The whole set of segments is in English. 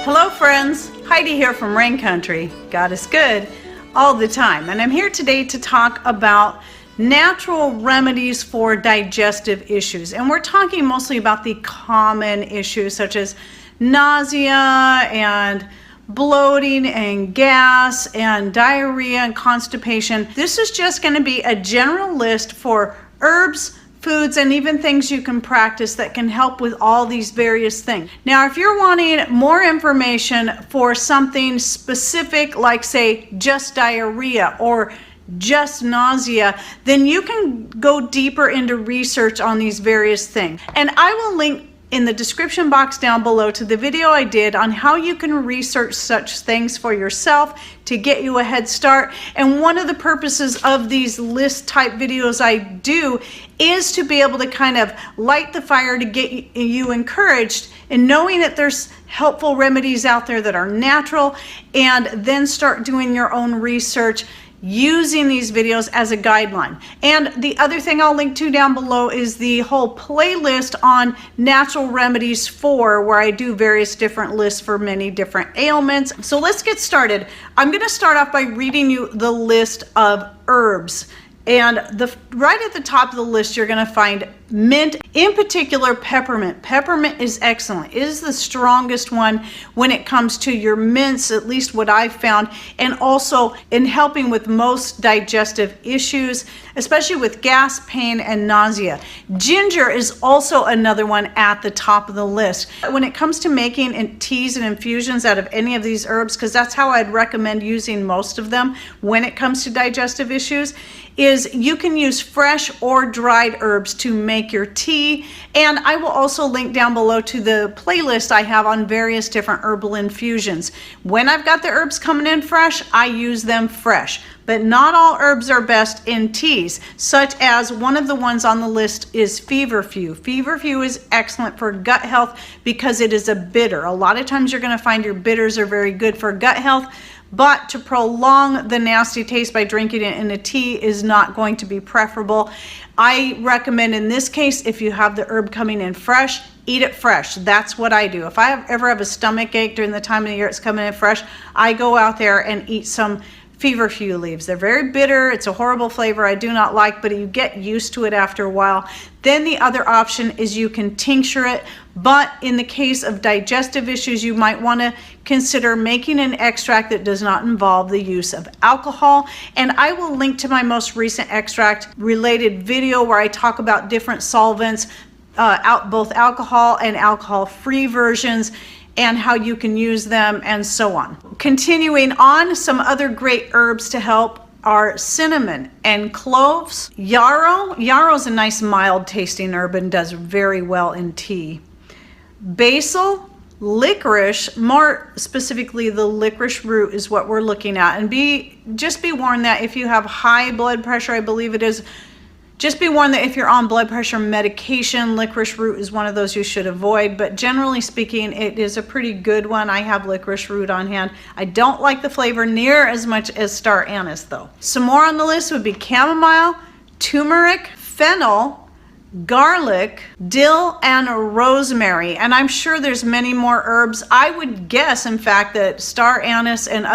Hello friends, Heidi here from Rain Country. God is good all the time, and I'm here today to talk about natural remedies for digestive issues. And we're talking mostly about the common issues such as nausea and bloating and gas and diarrhea and constipation. This is just going to be a general list for herbs, foods, and even things you can practice that can help with all these various things. Now, if you're wanting more information for something specific, like say just diarrhea or just nausea, then you can go deeper into research on these various things. And I will link in the description box down below to the video I did on how you can research such things for yourself to get you a head start. And one of the purposes of these list type videos I do is to be able to kind of light the fire to get you encouraged in knowing that there's helpful remedies out there that are natural, and then start doing your own research using these videos as a guideline. And the other thing I'll link to down below is the whole playlist on natural remedies where I do various different lists for many different ailments. So let's get started. I'm going to start off by reading you the list of herbs. And right at the top of the list, you're going to find mint, in particular peppermint. Peppermint is excellent. It is the strongest one when it comes to your mints, at least what I've found, and also in helping with most digestive issues, especially with gas, pain, and nausea. Ginger is also another one at the top of the list. When it comes to making teas and infusions out of any of these herbs, because that's how I'd recommend using most of them when it comes to digestive issues, is you can use fresh or dried herbs to make your tea. And I will also link down below to the playlist I have on various different herbal infusions. When I've got the herbs coming in fresh, I use them fresh. But not all herbs are best in teas, such as one of the ones on the list is Feverfew. Feverfew is excellent for gut health because it is a bitter. A lot of times you're going to find your bitters are very good for gut health, but to prolong the nasty taste by drinking it in a tea is not going to be preferable. I recommend in this case, if you have the herb coming in fresh, eat it fresh. That's what I do. If I ever have a stomach ache during the time of the year it's coming in fresh, I go out there and eat some Feverfew leaves. They're very bitter. It's a horrible flavor I do not like, but you get used to it after a while. Then the other option is you can tincture it, but in the case of digestive issues, you might want to consider making an extract that does not involve the use of alcohol. And I will link to my most recent extract related video where I talk about different solvents, both alcohol and alcohol-free versions, and how you can use them and so on. Continuing on, some other great herbs to help are cinnamon and cloves. Yarrow. Yarrow is a nice mild tasting herb and does very well in tea. Basil, licorice, more specifically the licorice root is what we're looking at. And just be warned that if you have high blood pressure, I believe it is, just be warned that if you're on blood pressure medication, licorice root is one of those you should avoid. But generally speaking, it is a pretty good one. I have licorice root on hand. I don't like the flavor near as much as star anise though. Some more on the list would be chamomile, turmeric, fennel, garlic, dill, and rosemary. And I'm sure there's many more herbs. I would guess, in fact, that star anise and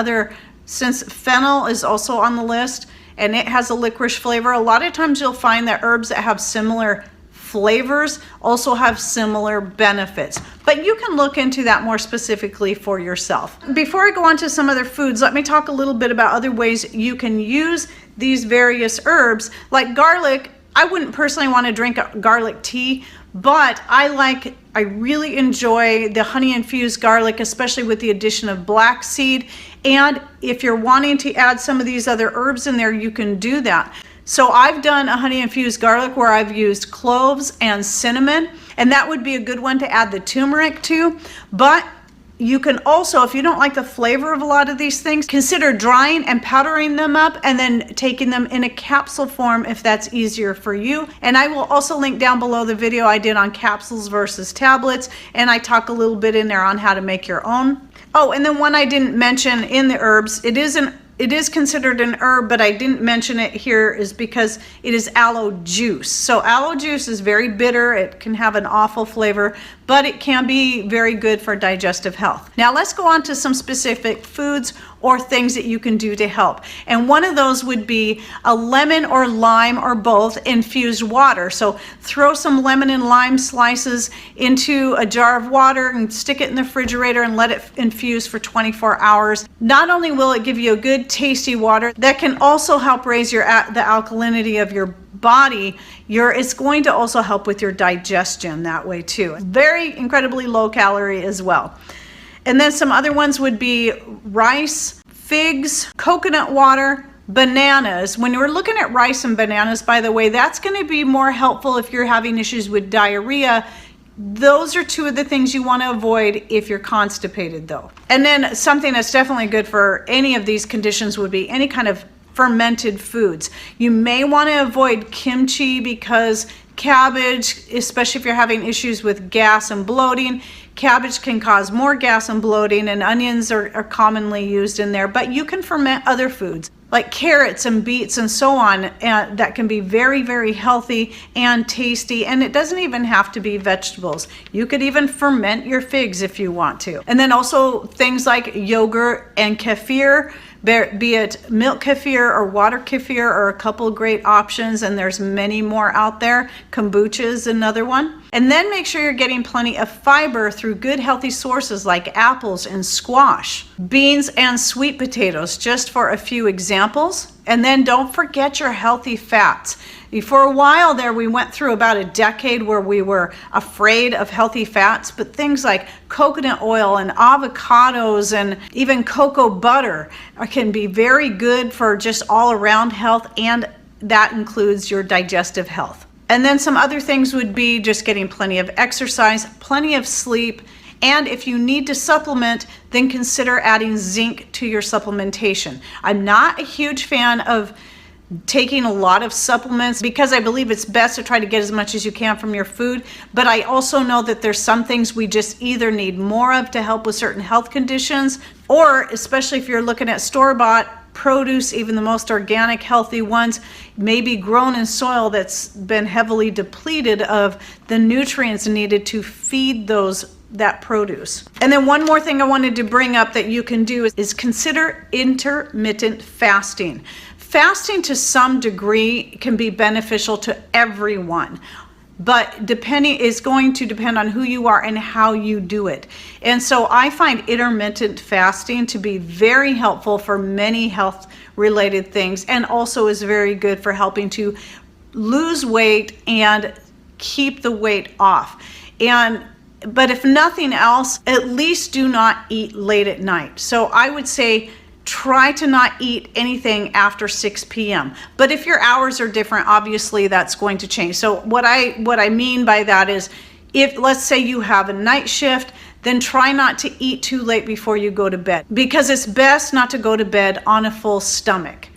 since fennel is also on the list, and it has a licorice flavor, a lot of times you'll find that herbs that have similar flavors also have similar benefits. But you can look into that more specifically for yourself. Before I go on to some other foods, let me talk a little bit about other ways you can use these various herbs. Like garlic, I wouldn't personally want to drink a garlic tea, but I really enjoy the honey infused garlic, especially with the addition of black seed. And if you're wanting to add some of these other herbs in there, you can do that. So I've done a honey infused garlic where I've used cloves and cinnamon, and that would be a good one to add the turmeric to. But you can also, if you don't like the flavor of a lot of these things, consider drying and powdering them up and then taking them in a capsule form if that's easier for you. And I will also link down below the video I did on capsules versus tablets, and I talk a little bit in there on how to make your own. Oh, and then one I didn't mention in the herbs, it is it is considered an herb, but I didn't mention it here is because it is aloe juice. So aloe juice is very bitter. It can have an awful flavor, but it can be very good for digestive health. Now let's go on to some specific foods or things that you can do to help. And one of those would be a lemon or lime or both infused water. So throw some lemon and lime slices into a jar of water and stick it in the refrigerator and let it infuse for 24 hours. Not only will it give you a good tasty water that can also help raise the alkalinity of your body, it's going to also help with your digestion that way too. Very incredibly low calorie as well. And then some other ones would be rice, figs, coconut water, bananas. When we're looking at rice and bananas, by the way, that's going to be more helpful if you're having issues with diarrhea. Those are two of the things you want to avoid if you're constipated though. And then something that's definitely good for any of these conditions would be any kind of fermented foods. You may want to avoid kimchi because cabbage, especially if you're having issues with gas and bloating, cabbage can cause more gas and bloating, and onions are commonly used in there, but you can ferment other foods like carrots and beets and so on, and that can be very, very healthy and tasty, and it doesn't even have to be vegetables. You could even ferment your figs if you want to. And then also things like yogurt and kefir, be it milk kefir or water kefir, are a couple great options, and there's many more out there. Kombucha is another one. And then make sure you're getting plenty of fiber through good healthy sources like apples and squash, beans and sweet potatoes, just for a few examples. And then don't forget your healthy fats. For a while there, we went through about a decade where we were afraid of healthy fats, but things like coconut oil and avocados and even cocoa butter can be very good for just all around health, and that includes your digestive health. And then some other things would be just getting plenty of exercise, plenty of sleep, and if you need to supplement, then consider adding zinc to your supplementation. I'm not a huge fan of taking a lot of supplements because I believe it's best to try to get as much as you can from your food, but I also know that there's some things we just either need more of to help with certain health conditions, or especially if you're looking at store-bought produce, even the most organic healthy ones may be grown in soil that's been heavily depleted of the nutrients needed to feed that produce. And then one more thing I wanted to bring up that you can do is consider intermittent fasting. Fasting to some degree can be beneficial to everyone, but is going to depend on who you are and how you do it. And so I find intermittent fasting to be very helpful for many health related things, and also is very good for helping to lose weight and keep the weight off. But if nothing else, at least do not eat late at night. So I would say try to not eat anything after 6 p.m. But if your hours are different, obviously that's going to change. So what I mean by that is, if let's say you have a night shift, then try not to eat too late before you go to bed, because it's best not to go to bed on a full stomach.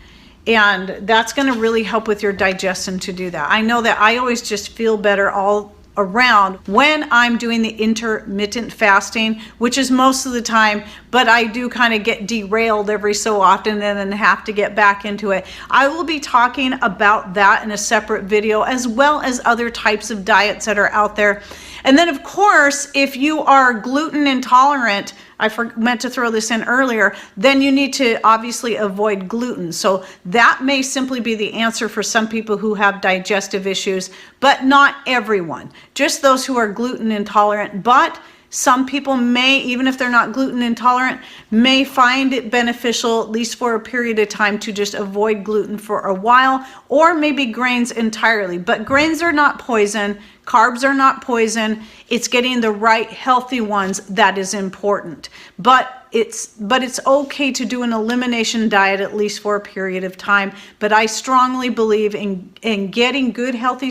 And that's going to really help with your digestion to do that. I know that I always just feel better all around when I'm doing the intermittent fasting, which is most of the time, but I do kind of get derailed every so often and then have to get back into it. I will be talking about that in a separate video, as well as other types of diets that are out there. And then of course, if you are gluten intolerant, I meant to throw this in earlier, then you need to obviously avoid gluten. So that may simply be the answer for some people who have digestive issues, but not everyone, just those who are gluten intolerant. But some people may, even if they're not gluten intolerant, may find it beneficial, at least for a period of time, to just avoid gluten for a while, or maybe grains entirely. But grains are not poison. Carbs are not poison. It's getting the right healthy ones that is important. But it's okay to do an elimination diet, at least for a period of time. But I strongly believe in getting good healthy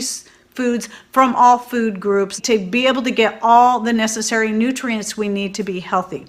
foods from all food groups to be able to get all the necessary nutrients we need to be healthy.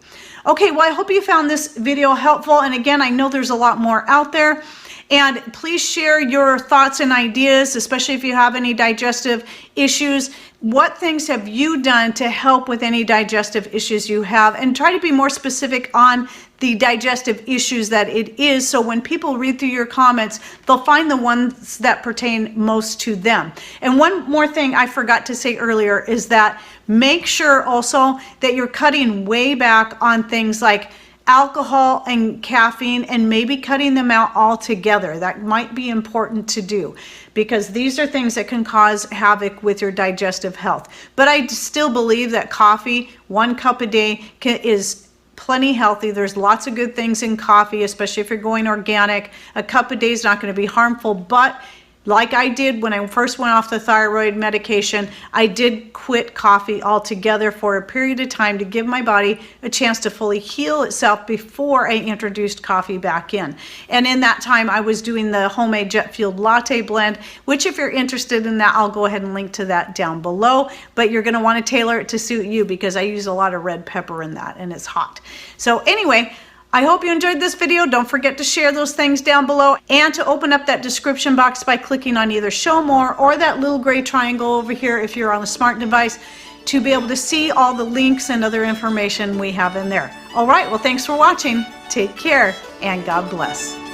Okay, well, I hope you found this video helpful. And again, I know there's a lot more out there. And please share your thoughts and ideas, especially if you have any digestive issues. What things have you done to help with any digestive issues you have? And try to be more specific on the digestive issues that it is, so when people read through your comments, they'll find the ones that pertain most to them. And one more thing I forgot to say earlier is that make sure also that you're cutting way back on things like alcohol and caffeine, and maybe cutting them out altogether. That might be important to do, because these are things that can cause havoc with your digestive health. But I still believe that coffee, 1 cup a day, is plenty healthy. There's lots of good things in coffee, especially if you're going organic. A cup a day is not going to be harmful, but like I did when I first went off the thyroid medication, I did quit coffee altogether for a period of time to give my body a chance to fully heal itself before I introduced coffee back in. And in that time, I was doing the homemade jet fueled latte blend, which if you're interested in that, I'll go ahead and link to that down below. But you're going to want to tailor it to suit you, because I use a lot of red pepper in that, and it's hot. So anyway, I hope you enjoyed this video. Don't forget to share those things down below, and to open up that description box by clicking on either show more or that little gray triangle over here if you're on a smart device, to be able to see all the links and other information we have in there. All right, well, thanks for watching. Take care, and God bless.